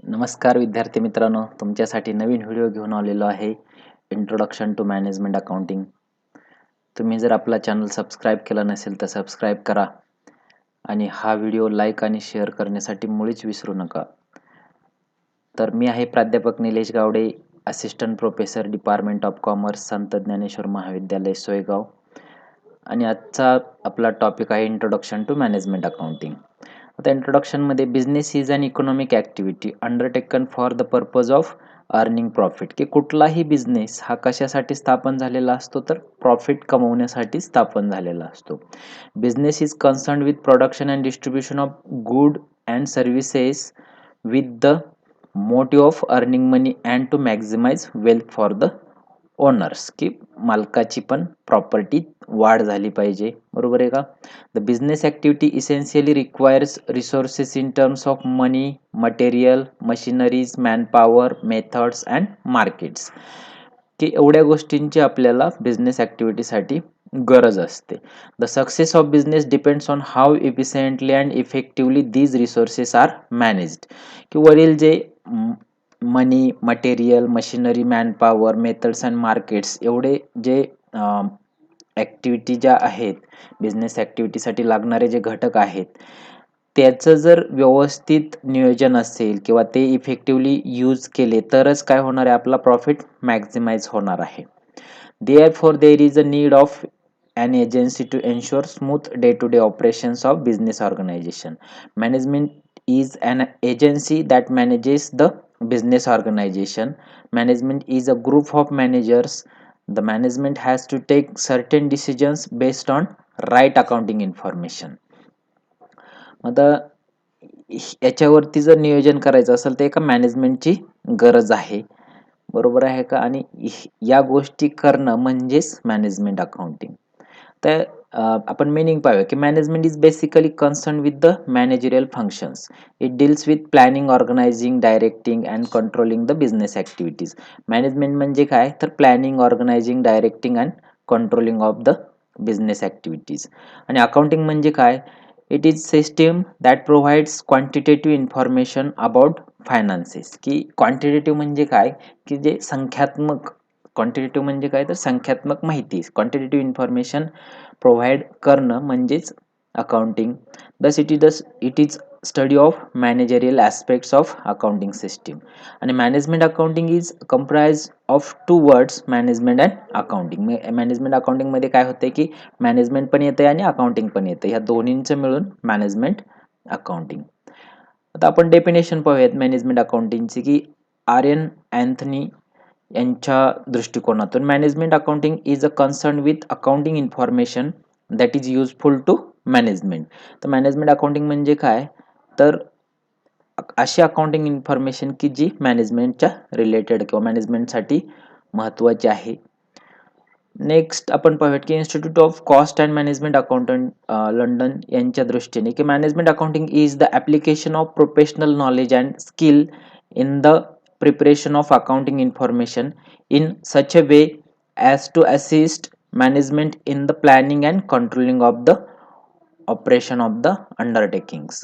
नमस्कार विद्यार्थी मित्रांनो, तुमच्यासाठी नवीन व्हिडिओ घेऊन आलेलो आहे. Introduction to management accounting. तुम्ही जर आपला चॅनल सबस्क्राईब केला नसेल तर सबस्क्राईब करा आणि हा व्हिडिओ लाईक आणि शेअर करण्यासाठी मुळीच विसरू नका. तर मी आहे प्राध्यापक Nilesh Gawade, assistant professor department of commerce, Sant Dnyaneshwar महाविद्यालय सोयगाव. आणि आजचा आपला टॉपिक आहे इंट्रोडक्शन टू मॅनेजमेंट अकाउंटिंग. आता इंट्रोडक्शनमध्ये business is an economic activity undertaken for the purpose of earning profit. की कुठलाही बिझनेस हा कशासाठी स्थापन झालेला असतो, तर प्रॉफिट कमवण्यासाठी स्थापन झालेला असतो. Business is concern with production and distribution of good and services with the motive of earning money and to maximise wealth for the owners. की मालकाची पण प्रॉपर्टी वाढ झाली पाहिजे, बरोबर आहे का. The business activity essentially requires resources in terms of money, material, machineries, manpower, methods and markets. की एवढ्या गोष्टींची आपल्याला बिझनेस ॲक्टिव्हिटीसाठी गरज असते. The success of business depends on how efficiently and effectively these resources are managed. की वरील जे money, material, machinery, manpower, methods and markets एवढे जे ॲक्टिव्हिटी ज्या आहेत, बिझनेस ॲक्टिव्हिटीसाठी लागणारे जे घटक आहेत, त्याचं जर व्यवस्थित नियोजन असेल किंवा ते इफेक्टिव्हली यूज केले तरच काय होणार आहे, आपला प्रॉफिट मॅक्झिमाइज होणार आहे. Therefore, there is a need of an agency to ensure smooth day-to-day operations of business organization. Management is an agency that manages the business organization. Management is a group of managers. The management has to take certain decisions based on right accounting information. आता याच्यावरती जर नियोजन करायचं असेल तर एका मॅनेजमेंटची गरज आहे, बरोबर आहे का. आणि या गोष्टी करणं म्हणजेच मॅनेजमेंट अकाउंटिंग. तर आपण मिनिंग पाहूया की management is basically concern with the managerial functions. It deals with planning, organising, directing and controlling the business activities. Management म्हणजे काय, तर planning, organising, directing and controlling of the business activities. आणि accounting म्हणजे काय, it is system that provides quantitative information about finances. की quantitative म्हणजे काय, की जे संख्यात्मक, क्वांटिटेटिव्ह म्हणजे काय, तर संख्यात्मक माहिती, क्वांटिटेटिव्ह इन्फॉर्मेशन प्रोव्हाइड करणं म्हणजेच accounting. Thus it is study of managerial aspects of accounting system. आणि management accounting is comprise of two words, management and accounting. Management अकाउंटिंगमध्ये काय होते की मॅनेजमेंट पण येते आणि अकाउंटिंग पण येते, ह्या दोन्हींचं मिळून मॅनेजमेंट अकाउंटिंग. आता आपण डेफिनेशन पाहूयात मॅनेजमेंट अकाउंटिंगची की आर.एन. अँथनी यांच्या दृष्टिकोनातून management accounting is a concern with accounting information that is useful to management. तर मॅनेजमेंट अकाउंटिंग म्हणजे काय, तर अशी अकाउंटिंग इन्फॉर्मेशन की जी मॅनेजमेंटच्या रिलेटेड किंवा मॅनेजमेंटसाठी महत्त्वाची आहे. नेक्स्ट आपण पाहूयात की institute of cost and management accountant London यांच्या दृष्टीने की management accounting is the application of professional knowledge and skill in the preparation of accounting information in such a way as to assist management in the planning and controlling of the operation of the undertakings.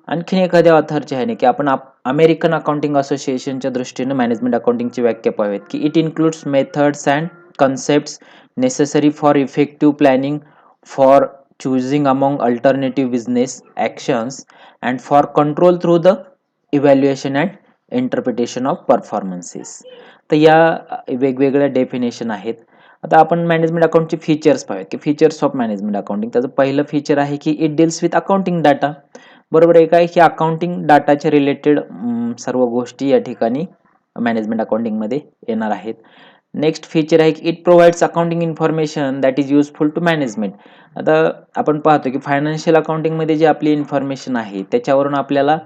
आणखीन एखाद्या ऑथरचे आहे की आपण American accounting असोसिएशनच्या दृष्टीने management अकाउंटिंगची व्याख्या पाहूयात की it includes methods and concepts necessary for effective planning, for choosing among alternative business actions and for control through the evaluation and interpretation of performances. तर या वेगवेगळ्या डेफिनेशन आहेत. आता आपण मॅनेजमेंट अकाउंटचे फीचर्स पाहूया की फीचर्स ऑफ मॅनेजमेंट अकाउंटिंग. त्याचं पहिलं फीचर आहे की it deals with accounting data. बरोबर आहे काय, की अकाउंटिंग डाटाच्या रिलेटेड सर्व गोष्टी या ठिकाणी मॅनेजमेंट अकाउंटिंगमध्ये येणार आहेत. नेक्स्ट फीचर आहे की it provides accounting information that is useful to management. आता आपण पाहतो की फायनान्शियल अकाउंटिंगमध्ये जी आपली इन्फॉर्मेशन आहे त्याच्यावरून आपल्याला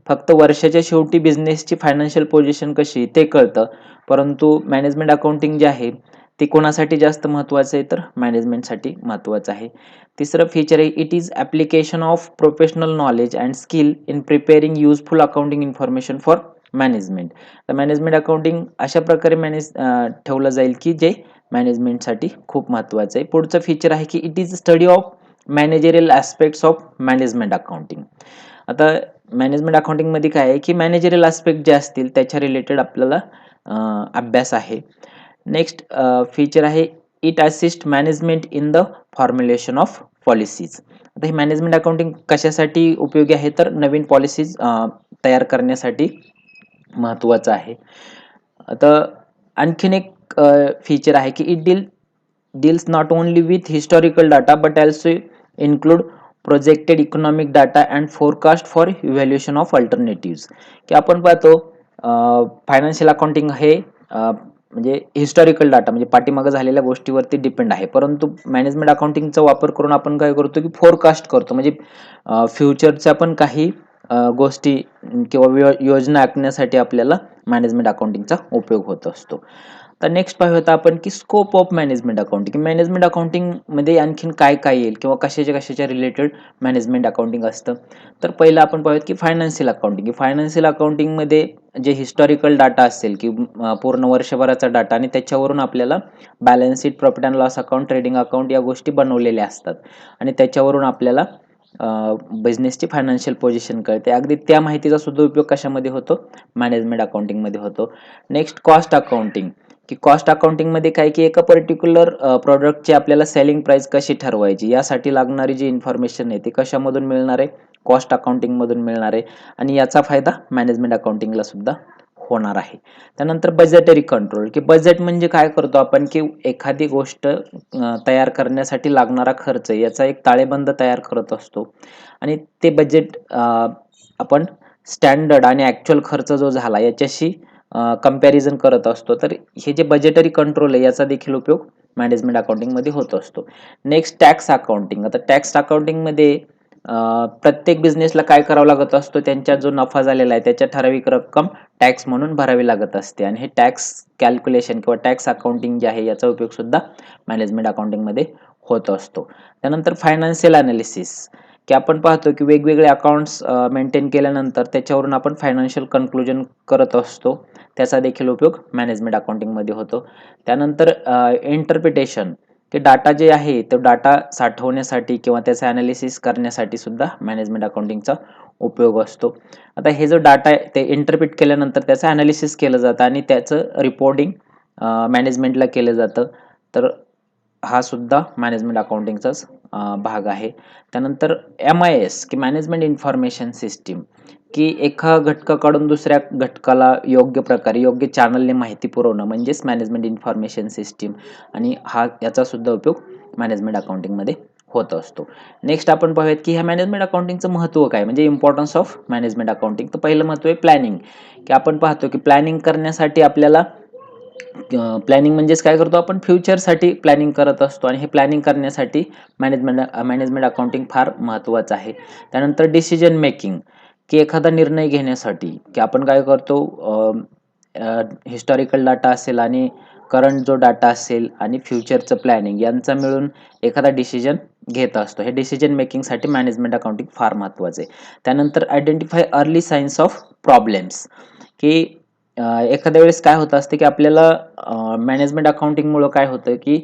फक्त वर्षाच्या शेवटी बिझनेसची फायनान्शियल पोझिशन कशी ते कळतं, परंतु मॅनेजमेंट अकाउंटिंग जे आहे ते कोणासाठी जास्त महत्त्वाचं आहे, तर मॅनेजमेंटसाठी महत्त्वाचं आहे. तिसरं फीचर आहे it is application of professional knowledge and skill in preparing useful accounting information for management. तर मॅनेजमेंट अकाउंटिंग अशा प्रकारे ठेवलं जाईल की जे मॅनेजमेंटसाठी खूप महत्त्वाचं आहे. पुढचं फीचर आहे की it is study of managerial aspects of management accounting. आता मॅनेजमेंट अकाउंटिंगमध्ये काय आहे की मॅनेजरियल आस्पेक्ट जे असतील त्याच्या रिलेटेड आपल्याला अभ्यास आहे. नेक्स्ट फीचर आहे it assist management in the formulation of policies. आता हे मॅनेजमेंट अकाउंटिंग कशासाठी उपयोगी आहे तर नवीन पॉलिसीज तयार करण्यासाठी महत्त्वाचं आहे. आता आणखीन एक फीचर आहे की it deals not only with historical data but also include projected economic data and forecast for evaluation of alternatives. की आपण पाहतो फायनान्शियल अकाउंटिंग हे म्हणजे हिस्टॉरिकल डाटा म्हणजे पाठीमागे झालेल्या गोष्टीवरती डिपेंड आहे, परंतु मॅनेजमेंट अकाउंटिंगचा वापर करून आपण काय करतो की फोरकास्ट करतो, म्हणजे फ्युचरच्या पण काही गोष्टी किंवा योजना आखण्यासाठी आपल्याला मॅनेजमेंट अकाउंटिंगचा उपयोग होत असतो. तर नेक्स्ट पाहूयात आपण की scope of management accounting. Management accounting मध्ये आणखीन काय काय येईल किंवा कशाच्या रिलेटेड मॅनेजमेंट अकाउंटिंग असतं. तर पहिलं आपण पाहूयात की फायनान्शियल अकाउंटिंग. फायनान्शियल अकाउंटिंग मध्ये जे हिस्टॉरिकल डाटा असेल की पूर्ण वर्षभराचा डाटा आणि त्याच्यावरून आपल्याला balance sheet, profit and loss account, trading account या गोष्टी बनवलेल्या असतात आणि त्याच्यावरून आपल्याला बिझनेसची फायनान्शियल पोझिशन कळते. अगदी त्या माहितीचा सुद्धा उपयोग कशामध्ये होतो, मॅनेजमेंट अकाउंटिंग मध्ये होतो. Next cost accounting. की कॉस्ट अकाउंटिंग मध्ये काय की एका पर्टिक्युलर प्रोडक्टची आपल्याला सेलिंग प्राइस कशी ठरवायची यासाठी लागणारी जी इन्फॉर्मेशन आहे ती कशामधून मिळणार आहे, कॉस्ट अकाउंटिंग मधून मिळणार आहे आणि याचा फायदा मॅनेजमेंट अकाउंटिंगला सुद्धा होणार आहे. त्यानंतर बजेटरी कंट्रोल. की बजेट म्हणजे काय करतो आपण की एखादी गोष्ट तयार करण्यासाठी लागणारा खर्च याचा एक ताळेबंद तयार करत असतो आणि ते बजेट आपण स्टँडर्ड आणि ऍक्च्युअल खर्च जो झाला याच्याशी कंपॅरिझन करत असतो. तर हे जे बजेटरी कंट्रोल आहे याचा देखील उपयोग मॅनेजमेंट अकाउंटिंग मध्ये होत असतो. Next tax accounting. आता टॅक्स अकाउंटिंग मध्ये प्रत्येक बिझनेसला काय करावं लागत असतो, त्यांच्या जो नफा झालेला आहे त्याच्या ठराविक रक्कम टॅक्स म्हणून भरावी लागत असते आणि हे टॅक्स कॅल्क्युलेशन किंवा टॅक्स अकाउंटिंग जे आहे याचा उपयोग सुद्धा मॅनेजमेंट अकाउंटिंग मध्ये होत असतो. त्यानंतर फायनान्शियल अनालिसिस. की आपण पाहतो की वेगवेगळे अकाउंट्स मेंटेन केल्यानंतर त्याच्यावरून आपण फायनान्शियल कन्क्लुजन करत असतो, त्याचा देखील उपयोग मॅनेजमेंट अकाउंटिंग मध्ये होतो. त्यानंतर इंटरप्रिटेशन. की डाटा जे आहे तो डाटा साठवण्यासाठी किंवा त्याचं अनालिसिस करण्यासाठी सुद्धा मॅनेजमेंट अकाउंटिंगचा उपयोग असतो. आता हे जो डाटा आहे ते इंटरप्रिट केल्यानंतर त्याचं अनालिसिस केलं जातं आणि त्याचं रिपोर्टिंग मॅनेजमेंटला केलं जातं. तर हा सुद्धा मॅनेजमेंट अकाउंटिंगचाच भाग आहे. त्यानंतर MIS की मॅनेजमेंट इन्फॉर्मेशन सिस्टीम. की एका घटकाकडून दुसऱ्या घटकाला योग्य प्रकारे योग्य चॅनलने माहिती पुरवणं म्हणजेच मॅनेजमेंट इन्फॉर्मेशन सिस्टीम आणि याचा सुद्धा उपयोग मॅनेजमेंट अकाउंटिंग मध्ये होत असतो. नेक्स्ट आपण पाहूयात की ह्या मॅनेजमेंट अकाउंटिंगचं महत्त्व काय, म्हणजे इम्पॉर्टन्स ऑफ मॅनेजमेंट अकाउंटिंग. तर पहिलं महत्त्व आहे प्लॅनिंग. की आपण पाहतो की प्लॅनिंग करण्यासाठी आपल्याला प्लॅनिंग म्हणजेच काय करतो आपण, फ्युचरसाठी प्लॅनिंग करत असतो आणि हे प्लॅनिंग करण्यासाठी मॅनेजमेंट अकाउंटिंग फार महत्त्वाचं आहे. त्यानंतर डिसिजन मेकिंग. की एखादा निर्णय घेण्यासाठी की आपण काय करतो, हिस्टॉरिकल डाटा असेल आणि करंट जो डाटा असेल आणि फ्युचरचं प्लॅनिंग यांचा मिळून एखादा डिसिजन घेत असतो. हे डिसिजन मेकिंगसाठी मॅनेजमेंट अकाउंटिंग फार महत्त्वाचं आहे. त्यानंतर identify early signs of problems. की एखाद्या वेळेस काय होत असते की आपल्याला मॅनेजमेंट अकाउंटिंगमुळं काय होतं की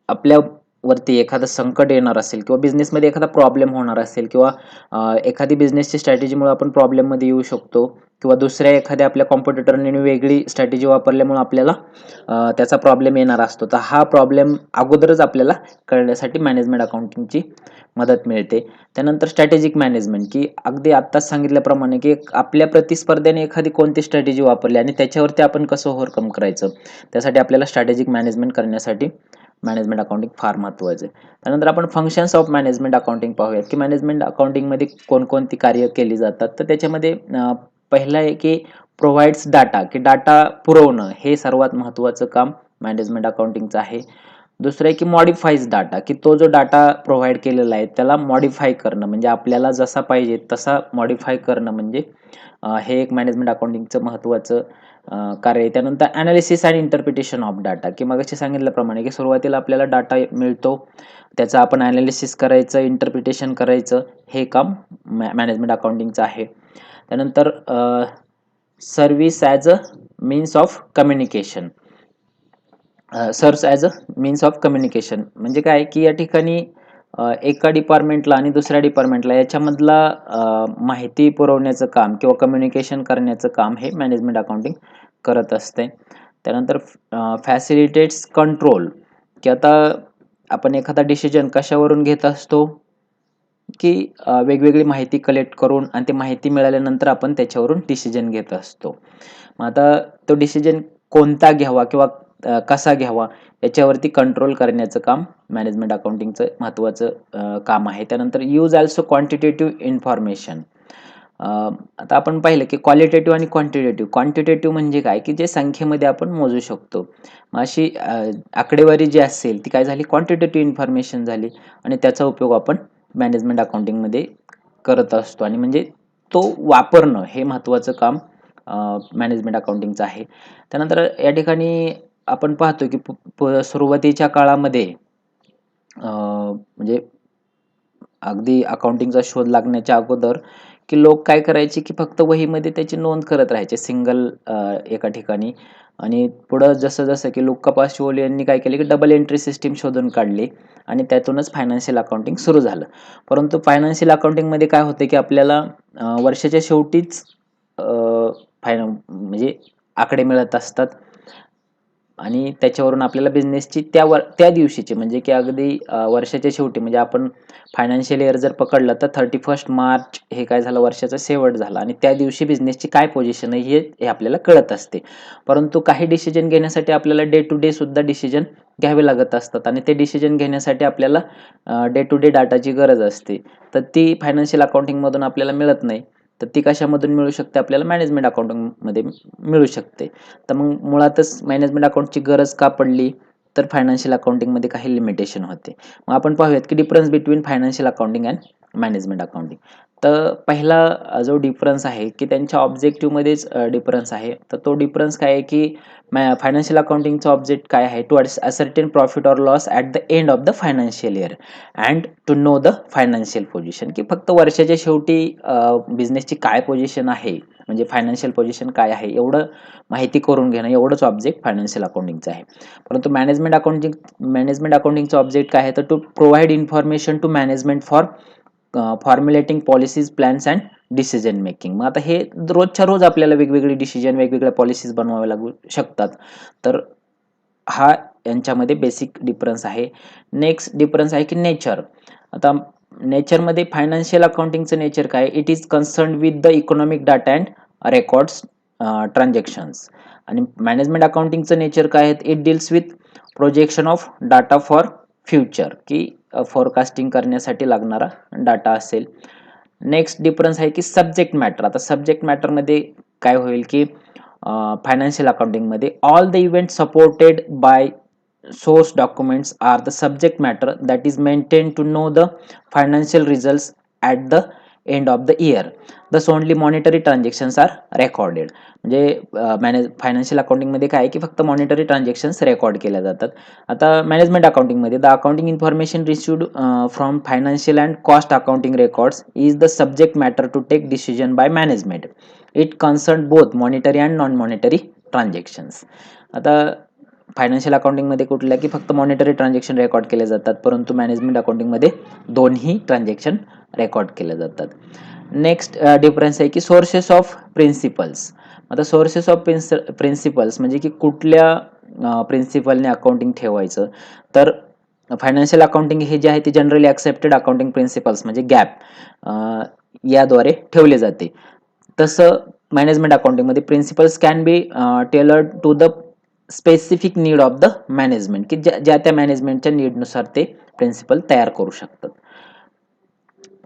आपल्यावरती एखादं संकट येणार असेल किंवा बिझनेसमध्ये एखादा प्रॉब्लेम होणार असेल किंवा एखादी बिझनेसची स्ट्रॅटेजीमुळे आपण प्रॉब्लेममध्ये येऊ शकतो किंवा दुसऱ्या एखाद्या आपल्या कॉम्पिटिटरने वेगळी स्ट्रॅटेजी वापरल्यामुळे आपल्याला त्याचा प्रॉब्लेम येणार असतो. तर हा प्रॉब्लेम अगोदरच आपल्याला कळण्यासाठी मॅनेजमेंट अकाउंटिंगची मदत मिळते. त्यानंतर स्ट्रॅटेजिक मॅनेजमेंट. की अगदी आत्ताच सांगितल्याप्रमाणे की आपल्या प्रतिस्पर्ध्याने एखादी कोणती स्ट्रॅटेजी वापरली आणि त्याच्यावरती आपण कसं ओव्हरकम करायचं, त्यासाठी आपल्याला स्ट्रॅटेजिक मॅनेजमेंट करण्यासाठी मॅनेजमेंट अकाउंटिंग फार महत्त्वाचं आहे. त्यानंतर आपण फंक्शन्स ऑफ मॅनेजमेंट अकाउंटिंग पाहूयात की मॅनेजमेंट अकाउंटिंगमध्ये कोणकोणती कार्य केली जातात. तर त्याच्यामध्ये पहिलं आहे की प्रोव्हाइड्स डाटा. की डाटा पुरवणं हे सर्वात महत्त्वाचं काम मॅनेजमेंट अकाउंटिंगचं आहे. दुसरं आहे की मॉडिफाईज डाटा. की तो जो डाटा प्रोव्हाइड केलेला आहे त्याला मॉडिफाय करणं, म्हणजे आपल्याला जसा पाहिजे तसा मॉडिफाय करणं, म्हणजे हे एक मॅनेजमेंट अकाउंटिंगचं महत्त्वाचं कार्य आहे. त्यानंतर analysis and interpretation of data. की मगाशी सांगितल्याप्रमाणे की सुरुवातीला आपल्याला डाटा मिळतो, त्याचं आपण अनालिसिस करायचं, इंटरप्रिटेशन करायचं, हे काम मॅनेजमेंट अकाउंटिंगचं आहे. त्यानंतर service as a means of communication. Serves as a means of communication म्हणजे काय की या ठिकाणी एका डिपार्टमेंटला आणि दुसऱ्या डिपार्टमेंटला याच्यामधला माहिती पुरवण्याचं काम किंवा कम्युनिकेशन करण्याचं काम हे मॅनेजमेंट अकाउंटिंग करत असते. त्यानंतर फॅसिलिटेट्स कंट्रोल, की आता आपण एखादा डिसिजन कशावरून घेत असतो, की वेगवेगळी माहिती कलेक्ट करून आणि ती माहिती मिळाल्यानंतर आपण त्याच्यावरून डिसिजन घेत असतो. मग आता तो डिसिजन कोणता घ्यावा किंवा कसा घ्यावा याच्यावरती कंट्रोल करण्याचं काम मॅनेजमेंट अकाउंटिंगचं महत्त्वाचं काम आहे. त्यानंतर यूज अल्सो क्वांटिटेटिव्ह इन्फॉर्मेशन. आता आपण पाहिलं की क्वालिटेटिव्ह आणि क्वांटिटेटिव्ह. क्वांटिटेटिव्ह म्हणजे काय, की जे संख्येमध्ये आपण मोजू शकतो. मग अशी आकडेवारी जी असेल ती काय झाली, क्वांटिटेटिव्ह इन्फॉर्मेशन झाली आणि त्याचा उपयोग आपण मॅनेजमेंट अकाउंटिंगमध्ये करत असतो आणि म्हणजे तो वापरणं हे महत्त्वाचं काम मॅनेजमेंट अकाउंटिंगचं आहे. त्यानंतर या ठिकाणी आपण पाहतो की सुरुवातीच्या काळामध्ये म्हणजे अगदी अकाउंटिंगचा शोध लागण्याच्या अगोदर की लोक काय करायचे की फक्त वहीमध्ये त्याची नोंद करत राहायचे सिंगल एका ठिकाणी. आणि पुढं जसं जसं की लुका पाशिओली यांनी काय केले की डबल एंट्री सिस्टीम शोधून काढली आणि त्यातूनच फायनान्शियल अकाउंटिंग सुरू झालं. परंतु फायनान्शियल अकाउंटिंगमध्ये काय होते की आपल्याला वर्षाच्या शेवटीच म्हणजे आकडे मिळत असतात आणि त्याच्यावरून आपल्याला बिझनेसची त्या दिवशीची म्हणजे की अगदी वर्षाच्या शेवटी म्हणजे आपण फायनान्शियल इयर जर पकडलं तर 31 मार्च हे काय झालं, वर्षाचा शेवट झाला आणि त्या दिवशी बिझनेसची काय पोझिशन आहे हे आपल्याला कळत असते. परंतु काही डिसिजन घेण्यासाठी आपल्याला डे टू डे सुद्धा डिसिजन घ्यावे लागत असतात आणि ते डिसिजन घेण्यासाठी आपल्याला डे टू डे डाटाची गरज असते. तर ती फायनान्शियल अकाउंटिंगमधून आपल्याला मिळत नाही. तर ती कशामधून मिळू शकते, आपल्याला मॅनेजमेंट अकाउंटिंगमध्ये मिळू शकते. तर मग मुळातच मॅनेजमेंट अकाउंटची गरज का पडली, तर फायनान्शियल अकाउंटिंगमध्ये काही लिमिटेशन होते. मग आपण पाहूयात की difference between financial accounting and management accounting. तर पहिला जो डिफरन्स आहे की त्यांच्या ऑब्जेक्टिव्हमध्येच डिफरन्स आहे. तर तो डिफरन्स काय आहे की फायनान्शियल अकाउंटिंगचा ऑब्जेक्ट काय आहे, to ascertain profit or loss at the end of the financial year and to know the financial position, की फक्त वर्षाच्या शेवटी बिझनेसची काय पोझिशन आहे म्हणजे फायनान्शियल पोझिशन काय आहे एवढं माहिती करून घेणं, एवढंच ऑब्जेक्ट फायनान्शियल अकाउंटिंगचं आहे. परंतु मॅनेजमेंट अकाउंटिंगचं ऑब्जेक्ट काय आहे, तर to provide information to management for formulating policies, plans and decision making. मग आता हे रोजच्या रोज आपल्याला वेगवेगळे डिसिजन, वेगवेगळ्या पॉलिसीज बनवाव्या लागू शकतात. तर हा यांच्यामध्ये बेसिक डिफरन्स आहे. नेक्स्ट डिफरन्स आहे की नेचर. आता नेचरमध्ये फायनान्शियल अकाउंटिंगचं नेचर काय, it is concern with the economic data and records, transactions. आणि मॅनेजमेंट अकाउंटिंगचं नेचर काय आहे, it deals with projection of data for future, की फोरकास्टिंग करण्यासाठी लागणारा डाटा असेल. नेक्स्ट डिफरन्स आहे की सब्जेक्ट मॅटर. आता सब्जेक्ट मॅटरमध्ये काय होईल की फायनान्शियल अकाउंटिंगमध्ये all the event supported by source documents are the subject matter that is maintained to know the financial results at the end of the year. Thus only monetary transactions are recorded. म्हणजे financial अकाउंटिंगमध्ये काय आहे की फक्त monetary transactions record केल्या जातात. आता management अकाउंटिंगमध्ये the accounting information received from financial and cost accounting records is the subject matter to take decision by management. It concern both monetary and non monetary transactions. आता financial अकाउंटिंगमध्ये कुठल्या की फक्त monetary transaction record केले जातात, परंतु management अकाउंटिंगमध्ये दोन्ही ट्रान्झॅक्शन रेकॉर्ड केले जातात. नेक्स्ट डिफरन्स आहे की सोर्सेस ऑफ प्रिन्सिपल्स. आता सोर्सेस ऑफ प्रिन्सिपल्स म्हणजे की कुठल्या प्रिन्सिपलने अकाउंटिंग ठेवायचं, तर फायनान्शियल अकाउंटिंग हे जे आहे ते जनरली ॲक्सेप्टेड अकाउंटिंग प्रिन्सिपल्स म्हणजे गॅप याद्वारे ठेवले जाते. तसं मॅनेजमेंट अकाउंटिंगमध्ये principles can be tailored to the specific need of the management, की ज्या त्या मॅनेजमेंटच्या नीडनुसार ते प्रिन्सिपल तयार करू शकतात.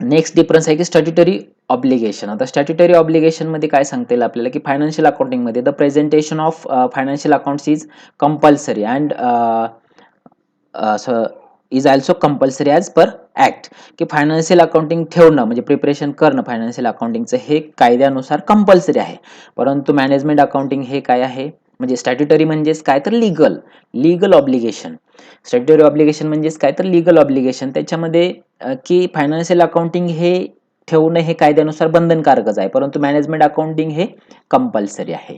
नेक्स्ट डिफरन्स आहे की स्टॅट्युटरी ऑब्लिगेशन. आता स्टॅट्युटरी ऑब्लिगेशन मध्ये काय सांगता येईल आपल्याला की फायनान्शियल अकाउंटिंग मध्ये the presentation of financial accounts is compulsory and is also compulsory as per act, की फायनान्शियल अकाउंटिंग ठेवणं म्हणजे प्रिपरेशन करणं फायनान्शियल अकाउंटिंगचं हे कायद्यानुसार कंपल्सरी आहे. परंतु मॅनेजमेंट अकाउंटिंग हे काय आहे, म्हणजे स्टॅट्युटरी म्हणजेच काय तर लीगल ऑब्लिगेशन. स्टॅट्युटरी ऑब्लिगेशन म्हणजेच काय तर लीगल ऑब्लिगेशन. त्याच्यामध्ये की फायनान्शियल अकाउंटिंग हे ठेवणं हे कायद्यानुसार बंधनकारकच आहे, परंतु मॅनेजमेंट अकाउंटिंग हे कंपल्सरी आहे.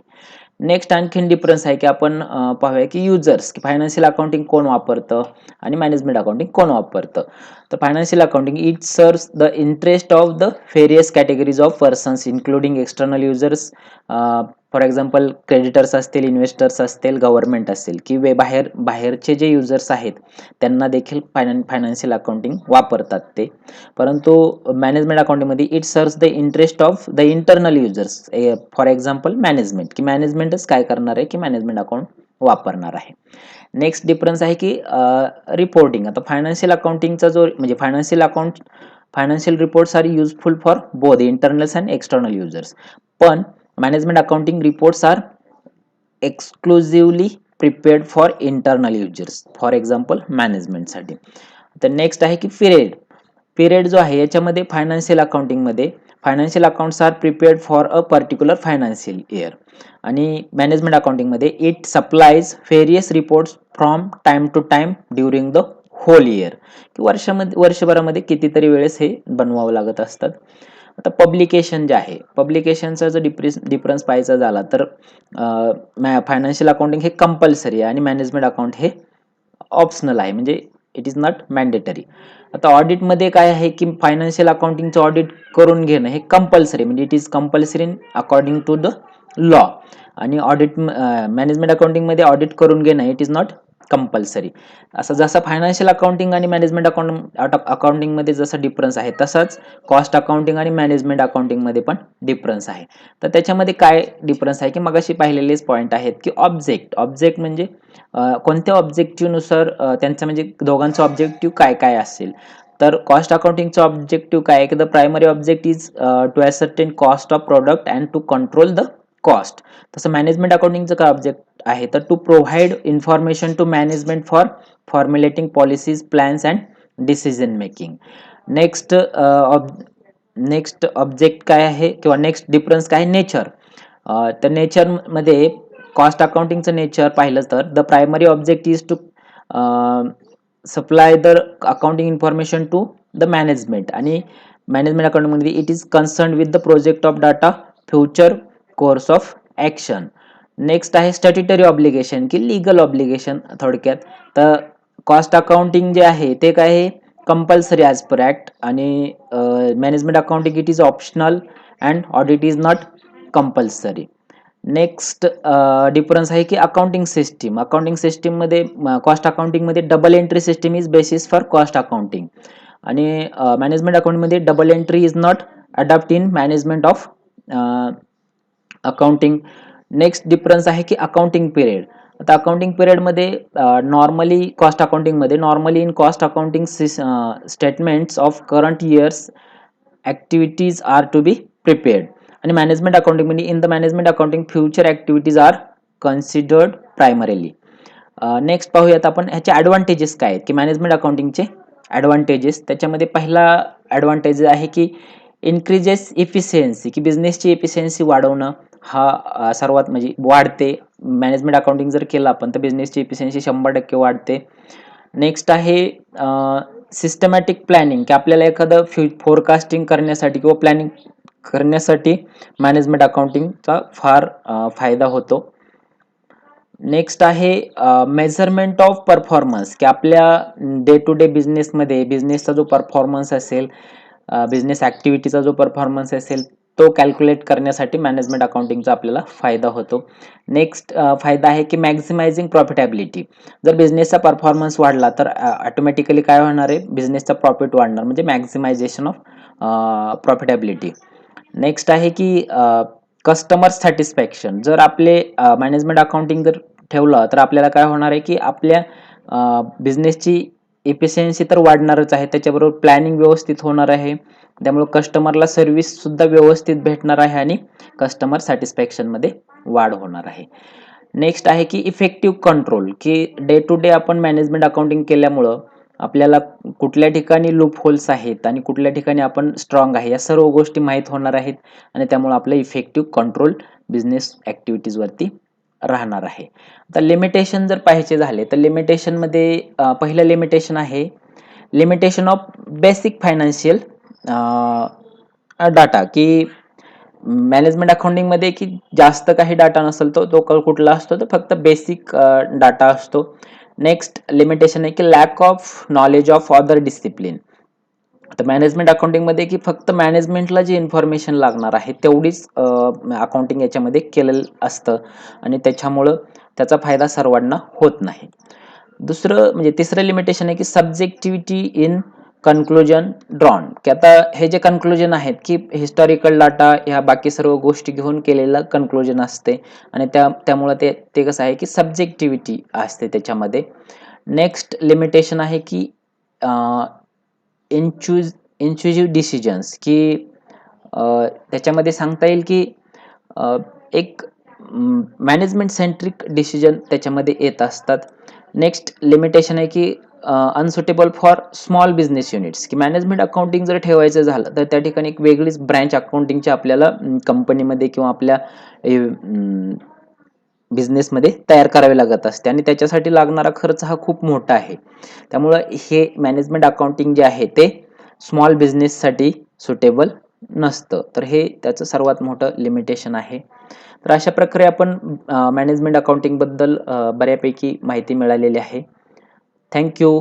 नेक्स्ट आणखीन डिफरन्स आहे की आपण पाहूया की युजर्स, की फायनान्शियल अकाउंटिंग कोण वापरतं आणि मॅनेजमेंट अकाउंटिंग कोण वापरतं. तर financial accounting it serves the interest of the various categories of persons including external users, for example creditors असतील, इन्व्हेस्टर्स असतील, गव्हर्नमेंट असेल किंवा बाहेरचे जे युजर्स आहेत त्यांना देखील फायनान्शियल अकाउंटिंग वापरतात ते. परंतु मॅनेजमेंट अकाउंटिंगमध्ये it serves the interest of the internal users, for example management, की मॅनेजमेंटच काय करणार आहे की मॅनेजमेंट अकाउंट वापरणार आहे. नेक्स्ट डिफरन्स आहे की रिपोर्टिंग. आता फायनान्शियल अकाउंटिंगचा जो म्हणजे financial reports are useful for both internals and external users, पण management accounting reports are exclusively prepared for internal users, for example मॅनेजमेंटसाठी. तर नेक्स्ट आहे की पिरियड जो आहे याच्यामध्ये financial accounts are prepared for a particular financial year, आणि management अकाउंटिंगमध्ये it supplies various reports from time to time during the whole year, की वर्षभरामध्ये कितीतरी वेळेस हे बनवावं लागत असतात. आता पब्लिकेशन जे आहे, पब्लिकेशनचा जर डिफरन्स पाहायचा झाला तर फायनान्शियल अकाउंटिंग हे कंपल्सरी आहे आणि मॅनेजमेंट अकाउंट हे ऑप्शनल आहे, म्हणजे इट इज नॉट मॅन्डेटरी. आता ऑडिटमध्ये काय आहे की फायनान्शियल अकाउंटिंगचं ऑडिट करून घेणं हे कंपल्सरी, म्हणजे it is compulsory according to the law, आणि मॅनेजमेंट अकाउंटिंगमध्ये ऑडिट करून घेणं इट इज नॉट कंपल्सरी. असं जसं फायनान्शियल अकाउंटिंग आणि मॅनेजमेंट अकाउंटिंगमध्ये जसं डिफरन्स आहे तसाच कॉस्ट अकाउंटिंग आणि मॅनेजमेंट अकाउंटिंगमध्ये पण डिफरन्स आहे. तर त्याच्यामध्ये काय डिफरन्स आहे की मगाशी पाहिलेलेच पॉईंट आहेत की ऑब्जेक्ट म्हणजे कोणत्या ऑब्जेक्टिव्हनुसार त्यांचं म्हणजे दोघांचं ऑब्जेक्टिव्ह काय काय असेल. तर कॉस्ट अकाउंटिंगचं ऑब्जेक्टिव्ह काय आहे की the primary object is to ascertain cost of product and to control the cost. तसं मॅनेजमेंट अकाउंटिंगचं काय ऑब्जेक्ट आहे तर to provide information to management for formulating policies, plans and decision making. Next object काय आहे किंवा नेक्स्ट डिफरन्स काय, nature. तर नेचरमध्ये कॉस्ट अकाउंटिंगचं नेचर पाहिलं तर the primary object is to supply the accounting information to the management, आणि management अकाउंटिंगमध्ये it is concern with the project of data, future course of action. Next आहे statutory obligation की legal obligation थोडक्यात. तर cost accounting जे आहे ते काय आहे कंपल्सरी ॲज पर ॲक्ट, आणि management accounting it is optional and audit is not compulsory. Next difference आहे की अकाउंटिंग सिस्टीममध्ये कॉस्ट अकाउंटिंगमध्ये double entry system is basis for cost accounting, आणि मॅनेजमेंट अकाउंटिंगमध्ये double entry is not adopt in management of accounting. Next difference आहे की accounting period. आता accounting पिरियडमध्ये नॉर्मली कॉस्ट अकाउंटिंगमध्ये normally in cost accounting statements of current years activities are to be prepared, आणि management अकाउंटिंगमध्ये in the management accounting future activities are considered primarily. Next पाहूयात आपण ह्याचे ॲडव्हान्टेजेस काय आहेत की मॅनेजमेंट अकाउंटिंगचे ॲडव्हान्टेजेस. त्याच्यामध्ये पहिला ॲडव्हान्टेज आहे की इन्क्रीजेस इफिशियन्सी, की बिझनेसची इफिशियन्सी वाढवणं हा सर्वात म्हणजे वाढते. मॅनेजमेंट अकाउंटिंग जर केलं आपण तर बिझनेसची इफिशियन्सी 100% वाढते. नेक्स्ट आहे सिस्टमॅटिक प्लॅनिंग, की आपल्याला एखादं फोरकास्टिंग करण्यासाठी किंवा प्लॅनिंग करण्यासाठी मॅनेजमेंट अकाउंटिंगचा फार फायदा होतो. नेक्स्ट आहे मेजरमेंट ऑफ परफॉर्मन्स, की आपल्या डे टू डे बिझनेसमध्ये बिझनेसचा जो परफॉर्मन्स असेल, बिझनेस ॲक्टिव्हिटीचा जो परफॉर्मन्स असेल तो कॅल्क्युलेट करण्यासाठी मॅनेजमेंट अकाउंटिंगचा आपल्याला फायदा होतो. नेक्स्ट फायदा आहे की मॅक्झिमायझिंग प्रॉफिटेबिलिटी. जर बिझनेसचा परफॉर्मन्स वाढला तर ऑटोमॅटिकली काय होणार आहे, बिझनेसचा प्रॉफिट वाढणार, म्हणजे मॅक्झिमायझेशन ऑफ प्रॉफिटेबिलिटी. नेक्स्ट आहे की कस्टमर सॅटिस्फॅक्शन. जर आपले मॅनेजमेंट अकाउंटिंग जर ठेवलं तर आपल्याला काय होणार आहे की आपल्या बिझनेसची इफिशियन्सी तर वाढणारच आहे, त्याच्याबरोबर प्लॅनिंग व्यवस्थित होणार आहे, त्यामुळे कस्टमरला सर्व्हिस सुद्धा व्यवस्थित भेटणार आहे आणि कस्टमर सॅटिस्फॅक्शनमध्ये वाढ होणार आहे. नेक्स्ट आहे की इफेक्टिव्ह कंट्रोल, की डे टू डे आपण मॅनेजमेंट अकाउंटिंग केल्यामुळं आपल्याला कुठल्या ठिकाणी लूप होल्स आहेत आणि कुठल्या ठिकाणी आपण स्ट्रॉंग आहे या सर्व गोष्टी माहीत होणार आहेत, आणि त्यामुळे आपलं इफेक्टिव्ह कंट्रोल बिझनेस ॲक्टिव्हिटीजवरती राहणार आहे. आता लिमिटेशन जर पाहायचे झाले तर लिमिटेशनमध्ये पहिलं लिमिटेशन आहे limitation of basic financial data, की मॅनेजमेंट अकाउंटिंगमध्ये की जास्त काही डाटा नसेल तो कुठला असतो, तर फक्त बेसिक डाटा असतो. नेक्स्ट लिमिटेशन आहे की lack of knowledge of other discipline, तर मॅनेजमेंट अकाउंटिंगमध्ये की फक्त मॅनेजमेंटला जी इन्फॉर्मेशन लागणार आहे तेवढीच अकाउंटिंग याच्यामध्ये केलेलं असतं आणि त्याच्यामुळं त्याचा फायदा सर्वांना होत नाही. दुसरं म्हणजे तिसरं लिमिटेशन आहे की सब्जेक्टिव्हिटी इन कन्क्लुजन ड्रॉन, की आता हे जे कन्क्लुजन आहेत की हिस्टॉरिकल डाटा ह्या बाकी सर्व गोष्टी घेऊन केलेलं कन्क्लुजन असते आणि त्यामुळं ते कसं आहे की सब्जेक्टिव्हिटी असते त्याच्यामध्ये. नेक्स्ट लिमिटेशन आहे की इंच्युजिव्ह डिसिजन्स, की त्याच्यामध्ये सांगता येईल की एक मॅनेजमेंट सेंट्रिक डिसिजन त्याच्यामध्ये येत असतात. नेक्स्ट लिमिटेशन आहे की unsuitable for small business units, की मॅनेजमेंट अकाउंटिंग जर ठेवायचं झालं तर त्या ठिकाणी एक वेगळीच ब्रँच अकाउंटिंगची आपल्याला कंपनीमध्ये किंवा आपल्या बिझनेसमध्ये तयार करावे लागत असते आणि त्याच्यासाठी लागणारा खर्च हा खूप मोठा आहे. त्यामुळं हे मॅनेजमेंट अकाउंटिंग जे आहे ते स्मॉल बिझनेससाठी सुटेबल नसतं. तर हे त्याचं सर्वात मोठं लिमिटेशन आहे. तर अशा प्रकारे आपण मॅनेजमेंट अकाउंटिंगबद्दल बऱ्यापैकी माहिती मिळालेली आहे. Thank you.